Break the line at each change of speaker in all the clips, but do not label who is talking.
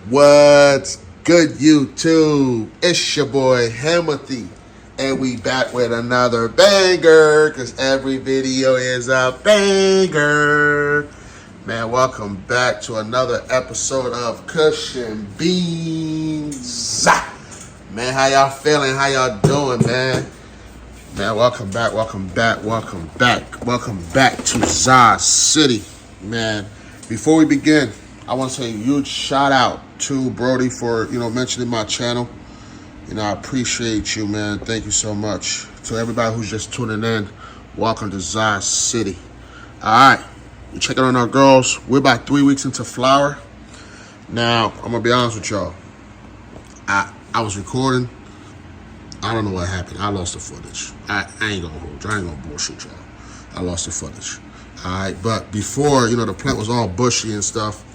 What's good, YouTube? It's your boy Hamothy, and we back with another banger, because every video is a banger. Man, welcome back to another episode of Kush and Beans. Man, how y'all feeling? How y'all doing, man? Man, welcome back to Zah City. Man, before we begin, I want to say a huge shout out to Brody for, mentioning my channel. I appreciate you, man. Thank you so much. To everybody who's just tuning in, welcome to Zah City. All right, we're checking on our girls. We're about 3 weeks into flower. Now, I'm going to be honest with y'all. I was recording. I don't know what happened. I lost the footage. I ain't going to hold you. I ain't going to bullshit y'all. I lost the footage. All right, but before, the plant was all bushy and stuff,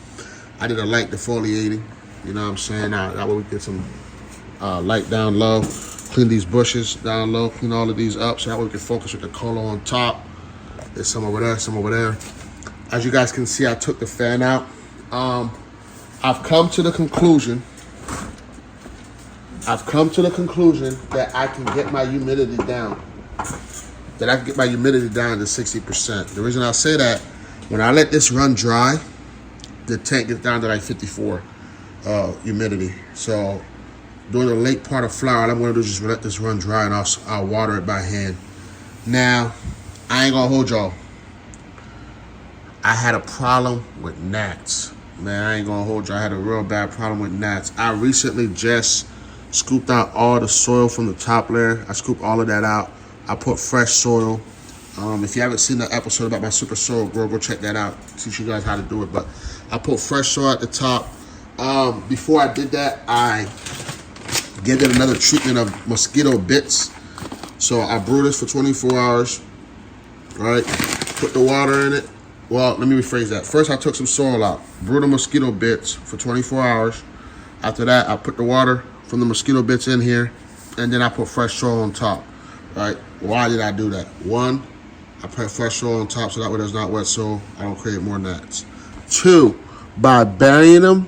I did a light defoliating. You know what I'm saying? That way we get some light down low, clean these bushes down low, clean all of these up, so that way we can focus with the color on top. There's some over there, some over there. As you guys can see, I took the fan out. I've come to the conclusion that I can get my humidity down. To 60%. The reason I say that, when I let this run dry, the tank gets down to like 54 humidity. So during the late part of flower, all I'm going to do is just let this run dry, and I'll water it by hand. Now, I ain't going to hold y'all. I had a problem with gnats. Man, I ain't going to hold y'all. I had a real bad problem with gnats. I recently just scooped out all the soil from the top layer. I scooped all of that out. I put fresh soil. If you haven't seen the episode about my super soil grow, go check that out. Teach you guys how to do it. But I put fresh soil at the top. Before I did that, I gave it another treatment of mosquito bits. So I brewed this for 24 hours. All right, put the water in it. Well, let me rephrase that. First, I took some soil out, brewed the mosquito bits for 24 hours. After that, I put the water from the mosquito bits in here, and then I put fresh soil on top. Right? Why did I do that? One, I put fresh soil on top so that way there's not wet soil. I don't create more gnats. Two, by burying them,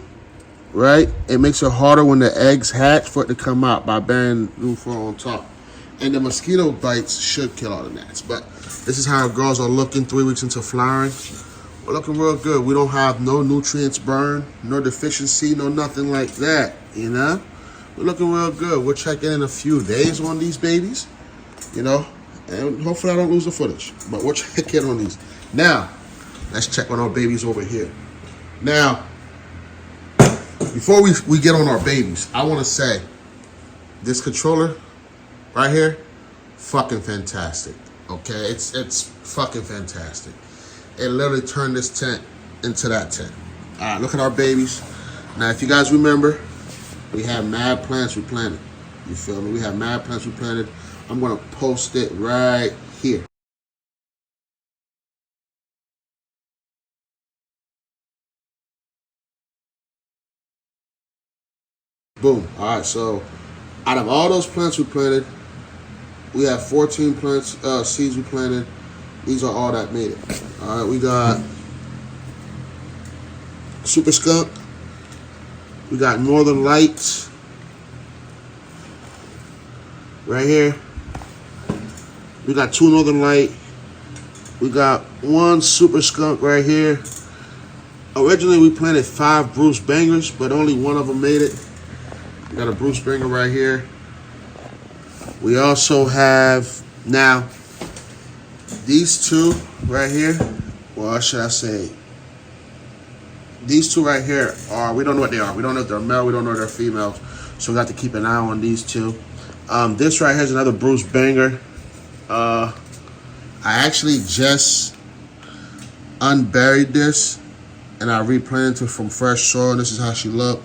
right, it makes it harder when the eggs hatch for it to come out by burying new soil on top. And the mosquito bites should kill all the gnats. But this is how our girls are looking 3 weeks into flowering. We're looking real good. We don't have no nutrients burned, no deficiency, no nothing like that, We're looking real good. We'll check in a few days on these babies, and hopefully I don't lose the footage. But we'll check in on these. Now, let's check on our babies over here. Now, before we get on our babies, I want to say this controller right here, fucking fantastic. Okay, it's fucking fantastic. It literally turned this tent into that tent. All right, look at our babies. Now, if you guys remember, we have mad plants we planted. You feel me? We have mad plants we planted. I'm going to post it right here. Boom. All right, so out of all those plants we planted, we have 14 plants, seeds we planted. These are all that made it. All right, we got Super Skunk. We got Northern Lights right here. We got 2 Northern Light. We got 1 Super Skunk right here. Originally, we planted 5 Bruce Bangers, but only 1 of them made it. We got a Bruce Banger right here. We also have, now, these 2 right here. Well, should I say, these 2 right here we don't know what they are. We don't know if they're male, we don't know if they're females. So we got to keep an eye on these 2. This right here is another Bruce Banger. I actually just unburied this and I replanted it from fresh soil. This is how she looked.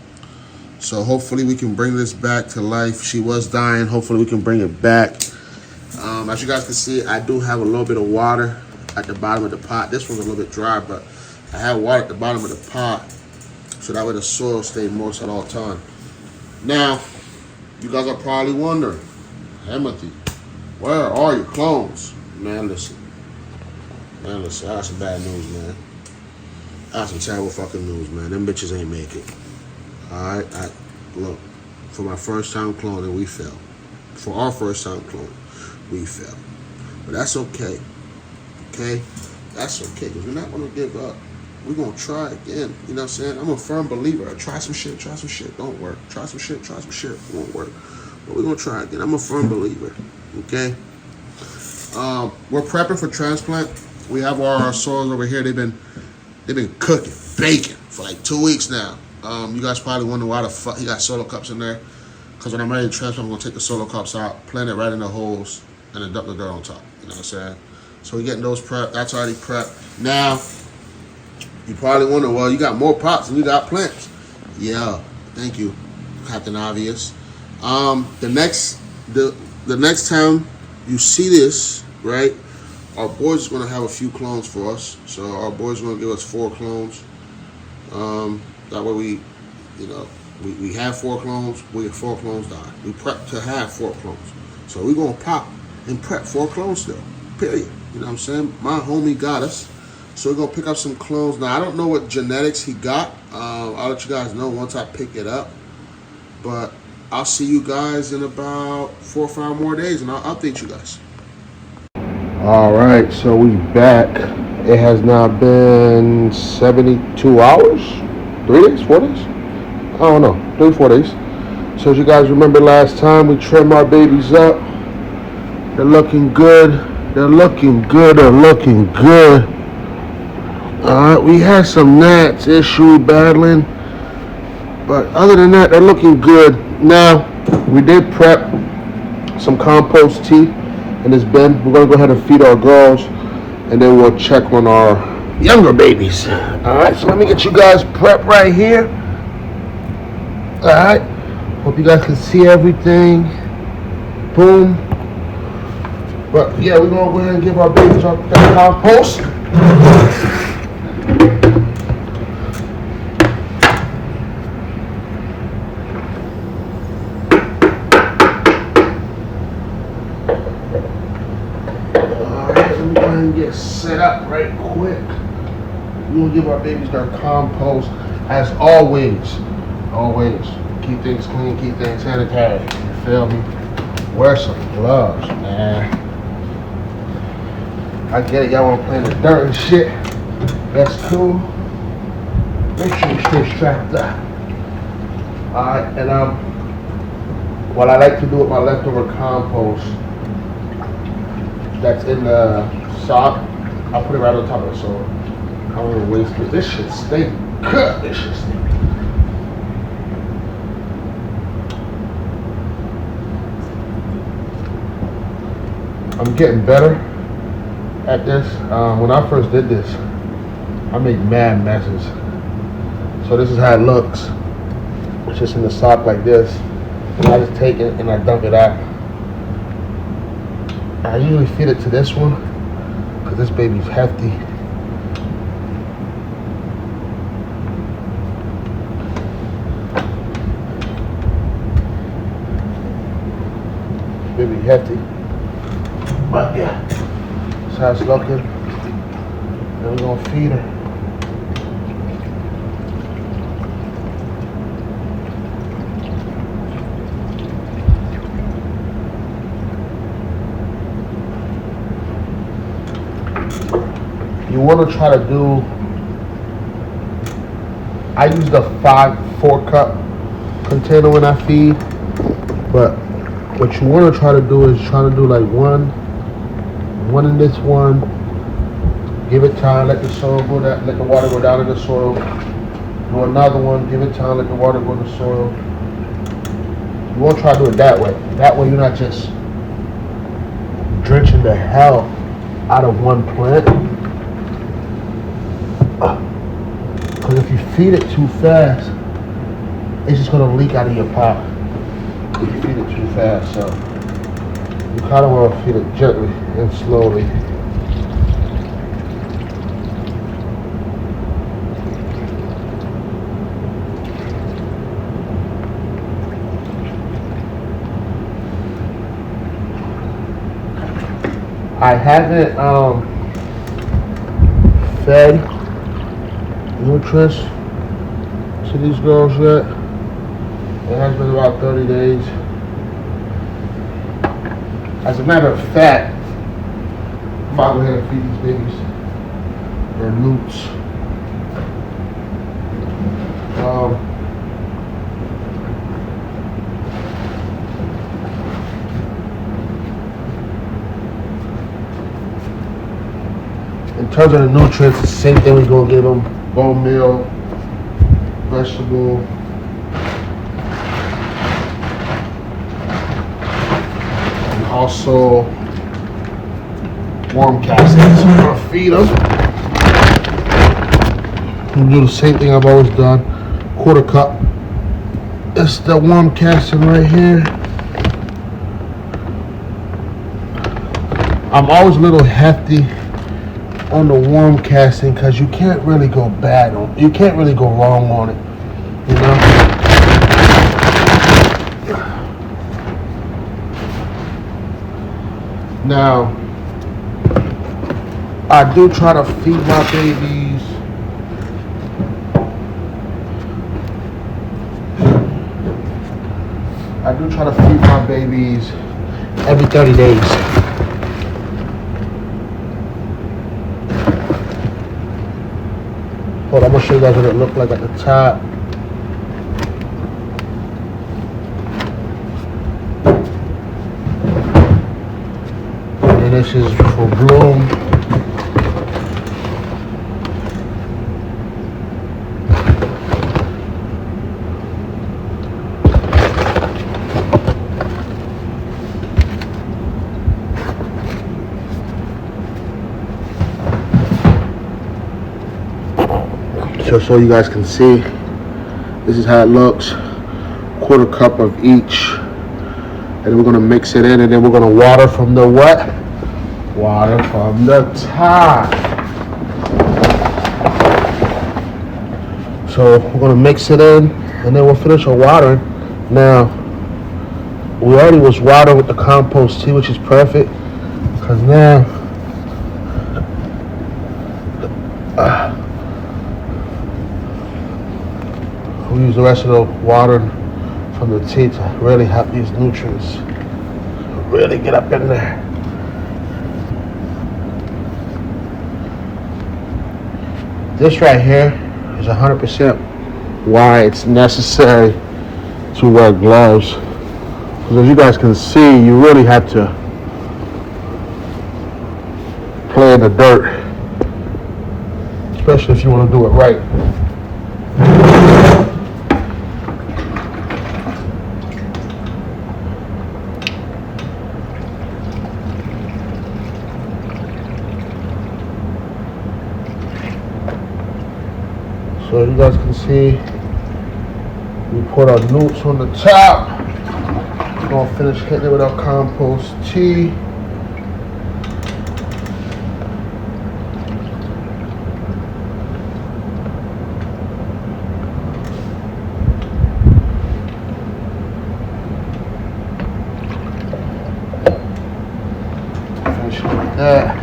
So hopefully we can bring this back to life. She was dying. Hopefully we can bring it back. As you guys can see, I do have a little bit of water at the bottom of the pot. This one's a little bit dry, but I have water at the bottom of the pot so that way the soil stays moist at all times. Now, you guys are probably wondering, Hamothy, where are your clones? Man, listen, I got some bad news, man. I got some terrible fucking news, man. Them bitches ain't make it. All right, look, for my first time cloning, we failed. For our first time cloning, we failed. But that's okay. Okay? That's okay, because we're not going to give up. We're going to try again. You know what I'm saying? I'm a firm believer. Try some shit, don't work. Try some shit, won't work. But we're going to try again. I'm a firm believer. Okay? We're prepping for transplant. We have our soils over here. They've been cooking, baking for like 2 weeks now. You guys probably wonder why the fuck he got solo cups in there. Because when I'm ready to transplant, I'm going to take the solo cups out, plant it right in the holes, and then dump the dirt on top. You know what I'm saying? So we're getting those prepped. That's already prepped. Now, you probably wonder, well, you got more pots than you got plants. Yeah, thank you, Captain Obvious. The next time you see this, right, our boys are going to have a few clones for us. So our boys are going to give us 4 clones. That way we have 4 clones, we get 4 clones die. We prep to have 4 clones. So we're going to pop and prep 4 clones still, period. You know what I'm saying? My homie got us. So we're going to pick up some clones. Now, I don't know what genetics he got. I'll let you guys know once I pick it up. But I'll see you guys in about 4 or 5 more days, and I'll update you guys. All right, so we back. It has now been 72 hours? 3 days? 4 days? I don't know. 3 or 4 days. So as you guys remember last time, we trimmed our babies up. They're looking good. They're looking good. Alright, we had some gnats issue battling. But other than that, they're looking good. Now, we did prep some compost tea in this bin. We're going to go ahead and feed our girls. And then we'll check on our younger babies. Alright, so let me get you guys prepped right here. Alright. Hope you guys can see everything. Boom. But yeah, we're gonna go ahead and give our babies our compost. Alright, let me go ahead and get set up right quick. We're gonna give our babies their compost as always. Always. Keep things clean, keep things sanitary. You feel me? Wear some gloves, man. I get it, y'all wanna play in the dirt and shit. That's cool. Make sure you stay strapped up. Alright, and what I like to do with my leftover compost that's in the sock, I'll put it right on top of the soil. I don't wanna waste it. This shit stink. Good, this shit stink. I'm getting better at this. When I first did this, I made mad messes. So this is how it looks. It's just in the sock like this. And I just take it and I dump it out. I usually feed it to this one because this baby's hefty. Baby hefty. But yeah, that's how it's looking. Then we're gonna feed her. You wanna try to do, I use the 4 cup container when I feed, but what you wanna try to do is try to do like one in this one, give it time, let the soil go down, let the water go down in the soil. Do another one, give it time, let the water go in the soil. You want to try to do it that way. That way you're not just drenching the hell out of one plant. Because if you feed it too fast, it's just gonna leak out of your pot. If you feed it too fast, so you kind of want to feed it gently and slowly. I haven't fed nutrients to these girls yet. It has been about 30 days. As a matter of fact, I'm about to go ahead and feed these babies their newts. In terms of the nutrients, it's the same thing. We're gonna give them bone meal, vegetable, and also worm castings. So we're gonna feed them. We'll do the same thing I've always done. Quarter cup. It's the worm casting right here. I'm always a little hefty on the worm casting because you can't really go bad on it. You can't really go wrong on it, you know. Now I do try to feed my babies every 30 days. Hold on, I'm gonna show you guys what it looked like at the top. And this is for bloom. So you guys can see, this is how it looks. Quarter cup of each, and we're gonna mix it in, and then we're gonna water from the what? Water from the top. So we're gonna mix it in, and then we'll finish our watering. Now, we already was watering with the compost tea, which is perfect, because now we use the rest of the water from the tea to really help these nutrients really get up in there. This right here is 100% why it's necessary to wear gloves. Because as you guys can see, you really have to play in the dirt, especially if you want to do it right. So you guys can see, we put our newts on the top. We're gonna finish hitting it with our compost tea. Finish it like that.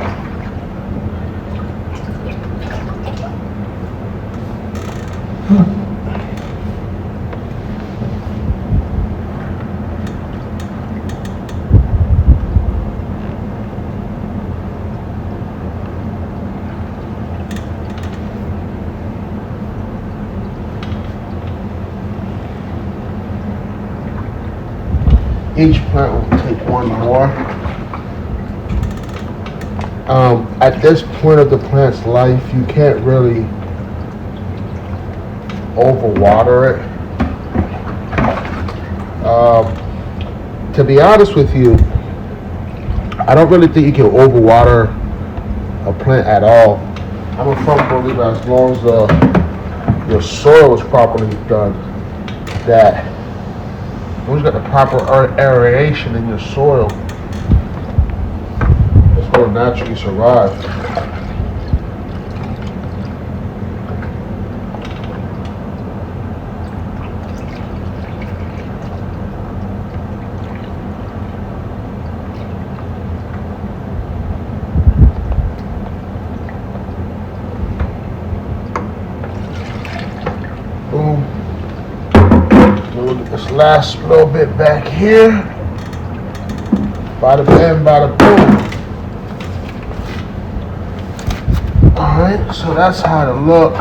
Each plant will take one more. At this point of the plant's life, you can't really overwater it. To be honest with you, I don't really think you can overwater a plant at all. I'm a firm believer, as long as your soil is properly done, that when you got the proper aeration in your soil, it's going to naturally survive. Boom. Then we'll Get this last little bit back here. Bada bam, bada boom. Alright, so that's how it look.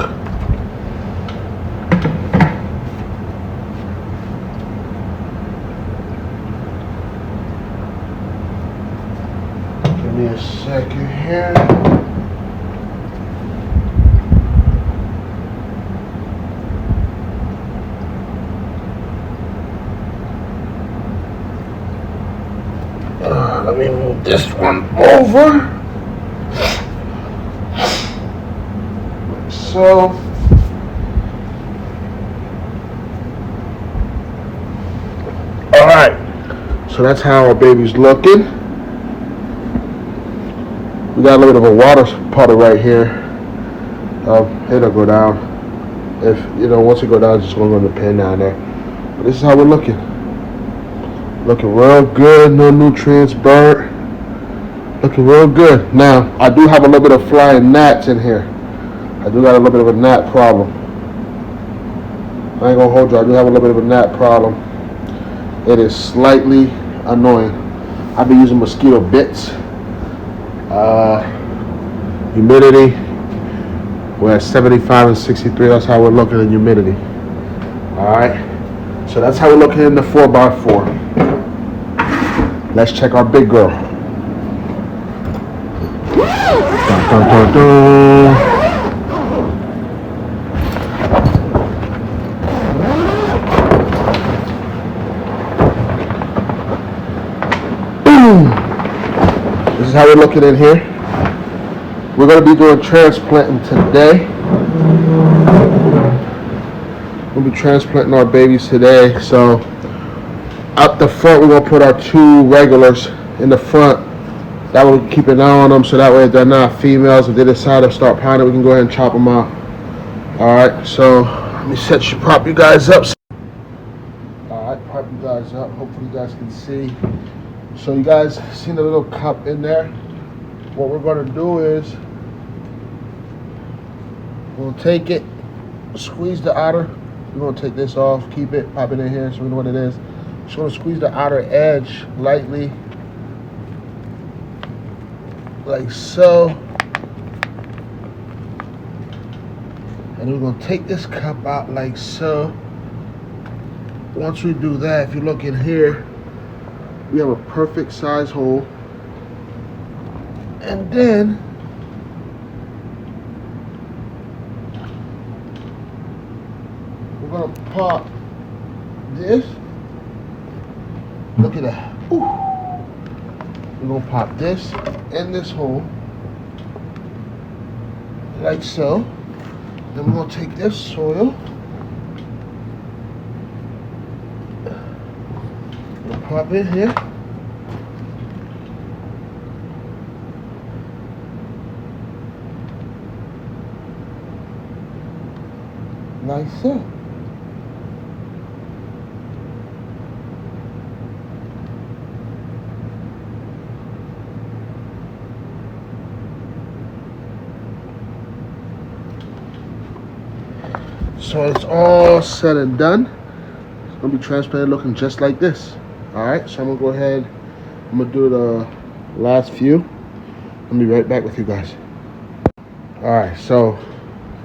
Give me a second here. Let me move this one over. So, all right. So that's how our baby's looking. We got a little bit of a water puddle right here. It'll go down. If you know, once it go down, it's just gonna go in the pen down there. But this is how we're looking. Looking real good, no nutrients burnt. Looking real good. Now, I do have a little bit of flying gnats in here. I do got a little bit of a gnat problem. I ain't gonna hold you, I do have a little bit of a gnat problem. It is slightly annoying. I've been using mosquito bits. Humidity, we're at 75 and 63, that's how we're looking in humidity. Alright, so that's how we're looking in the 4x4. Let's check our big girl. Dun, dun, dun, dun. Boom. This is how we're looking in here. We're going to be doing transplanting today. We'll be transplanting our babies today. So up the front, we're going to put our 2 regulars in the front. That way we can keep an eye on them, so that way if they're not females, if they decide to start pounding, we can go ahead and chop them out. Alright, so let me prop you guys up. Alright, prop you guys up. Hopefully you guys can see. So you guys seen the little cup in there? What we're going to do is we'll take it, squeeze the outer. We're going to take this off, keep it, pop it in here so we know what it is. Just going to squeeze the outer edge lightly, like so. And we're going to take this cup out like so. Once we do that, if you look in here, we have a perfect size hole. And then we're going to pop this. Look at that. Ooh. We're going to pop this in this hole, like so. Then we're going to take this soil, we'll pop it here. Like so. So it's all said and done. It's gonna be transplanted looking just like this. Alright, so I'm gonna go ahead, I'm gonna do the last few. I'll be right back with you guys. Alright, so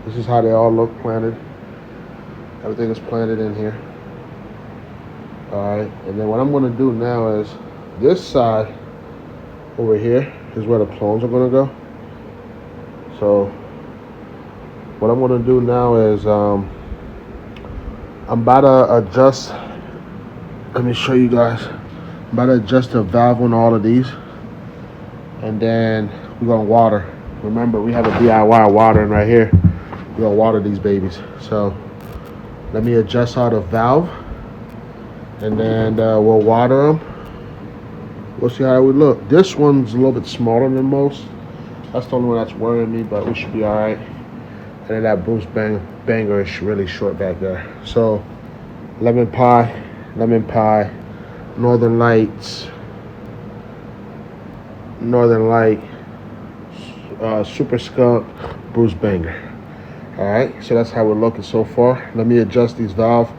this is how they all look planted. Everything is planted in here. Alright, and then what I'm gonna do now is this side over here is where the clones are gonna go. So what I'm gonna do now is I'm about to adjust. Let me show you guys. I'm about to adjust the valve on all of these, and then we're gonna water. Remember, we have a DIY watering right here. We're gonna water these babies. So let me adjust all the valve, and then we'll water them. We'll see how it would look. This one's a little bit smaller than most. That's the only one that's worrying me, but we should be all right. And then that Bruce Banger is really short back there. So lemon pie, Northern Lights, Super Skunk, Bruce Banger. All right, so that's how we're looking so far. Let me adjust these valves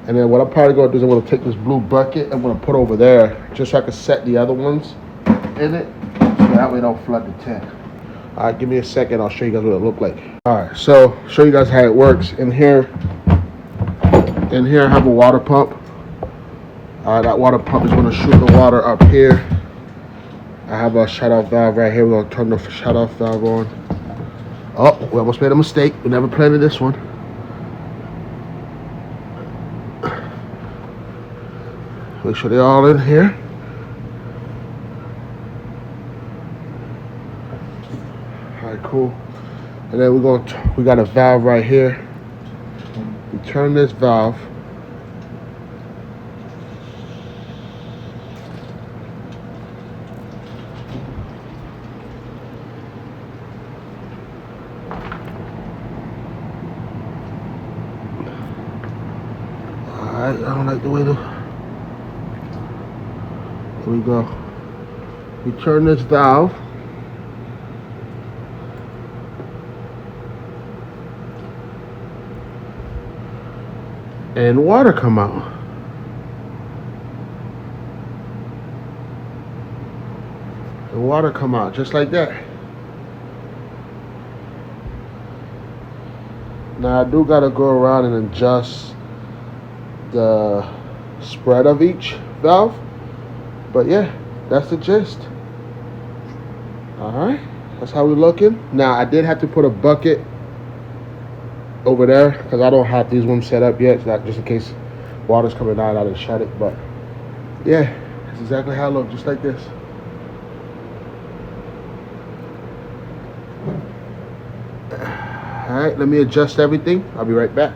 And then what I'm probably gonna do is I'm gonna take this blue bucket, I'm gonna put over there just so I can set the other ones in it, so that way it don't flood the tank. All right, give me a second, I'll show you guys what it look like. All right, so show you guys how it works. In here I have a water pump. That water pump is gonna shoot the water up here. I have a shut-off valve right here. We're gonna turn the shut-off valve on. Oh, we almost made a mistake. We never planted this one. Make sure they're all in here. All right, cool. And then we got a valve right here. We turn this valve. I don't like the way here we go. We turn this valve. And water come out. The water come out just like that. Now I do gotta go around and adjust the spread of each valve, but yeah, that's the gist. All right, that's how we're looking. Now I did have to put a bucket over there because I don't have these ones set up yet, so just in case water's coming out, I didn't shut it. But yeah, that's exactly how it looks, just like this. All right, let me adjust everything. I'll be right back.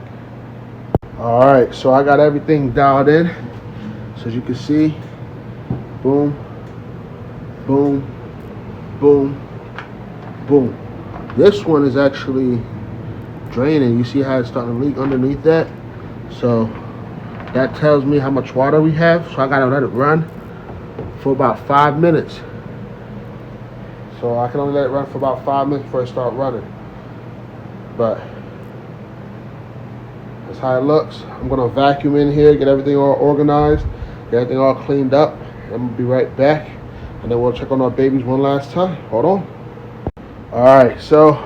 All right, so I got everything dialed in. So as you can see, boom, boom, boom, boom. This one is actually draining. You see how it's starting to leak underneath that? So that tells me how much water we have. So I gotta let it run for about 5 minutes. So I can only let it run for about 5 minutes before it start running. But that's how it looks. I'm gonna vacuum in here, get everything all organized, get everything all cleaned up. I'm gonna be right back, and then we'll check on our babies one last time. Hold on. All right, so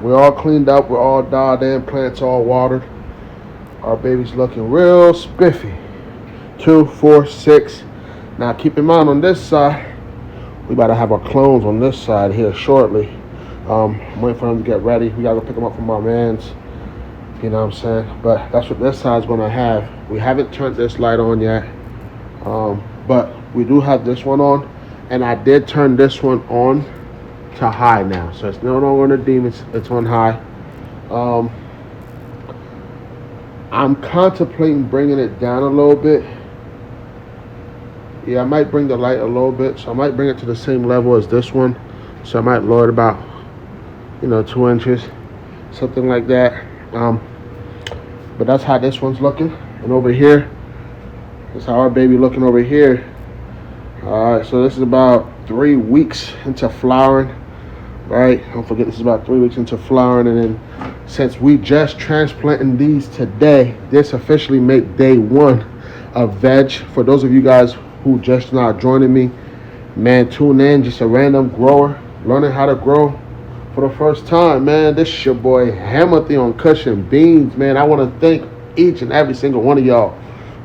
we're all cleaned up, we're all dialed in, plants all watered. Our baby's looking real spiffy. 2, 4, 6. Now keep in mind on this side, we about to have our clones on this side here shortly. I'm waiting for them to get ready. We gotta go pick them up from our mans. You know what I'm saying? But that's what this side's gonna have. We haven't turned this light on yet. But we do have this one on. And I did turn this one on to high now. So it's no longer on the dim, it's on high. I'm contemplating bringing it down a little bit. Yeah, I might bring the light a little bit. So I might bring it to the same level as this one. So I might lower it about, 2 inches. Something like that. But that's how this one's looking. And over here, that's how our baby looking over here. Alright, so this is about 3 weeks into flowering. Right? Don't forget, this is about 3 weeks into flowering. And then since we just transplanting these today, this officially make day 1 of veg. For those of you guys who just not joining me, man, tune in. Just a random grower learning how to grow for the first time, man. This is your boy Hamothy on Kush and Beans, man. I want to thank each and every single one of y'all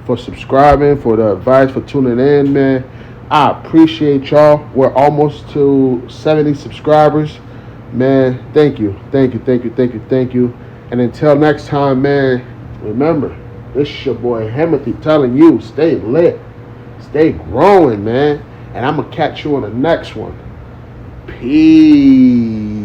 for subscribing, for the advice, for tuning in, man. I appreciate y'all. We're almost to 70 subscribers, man. Thank you. And until next time, man, remember, this is your boy Hamothy telling you, stay lit, stay growing, man. And I'm gonna catch you on the next one. Peace.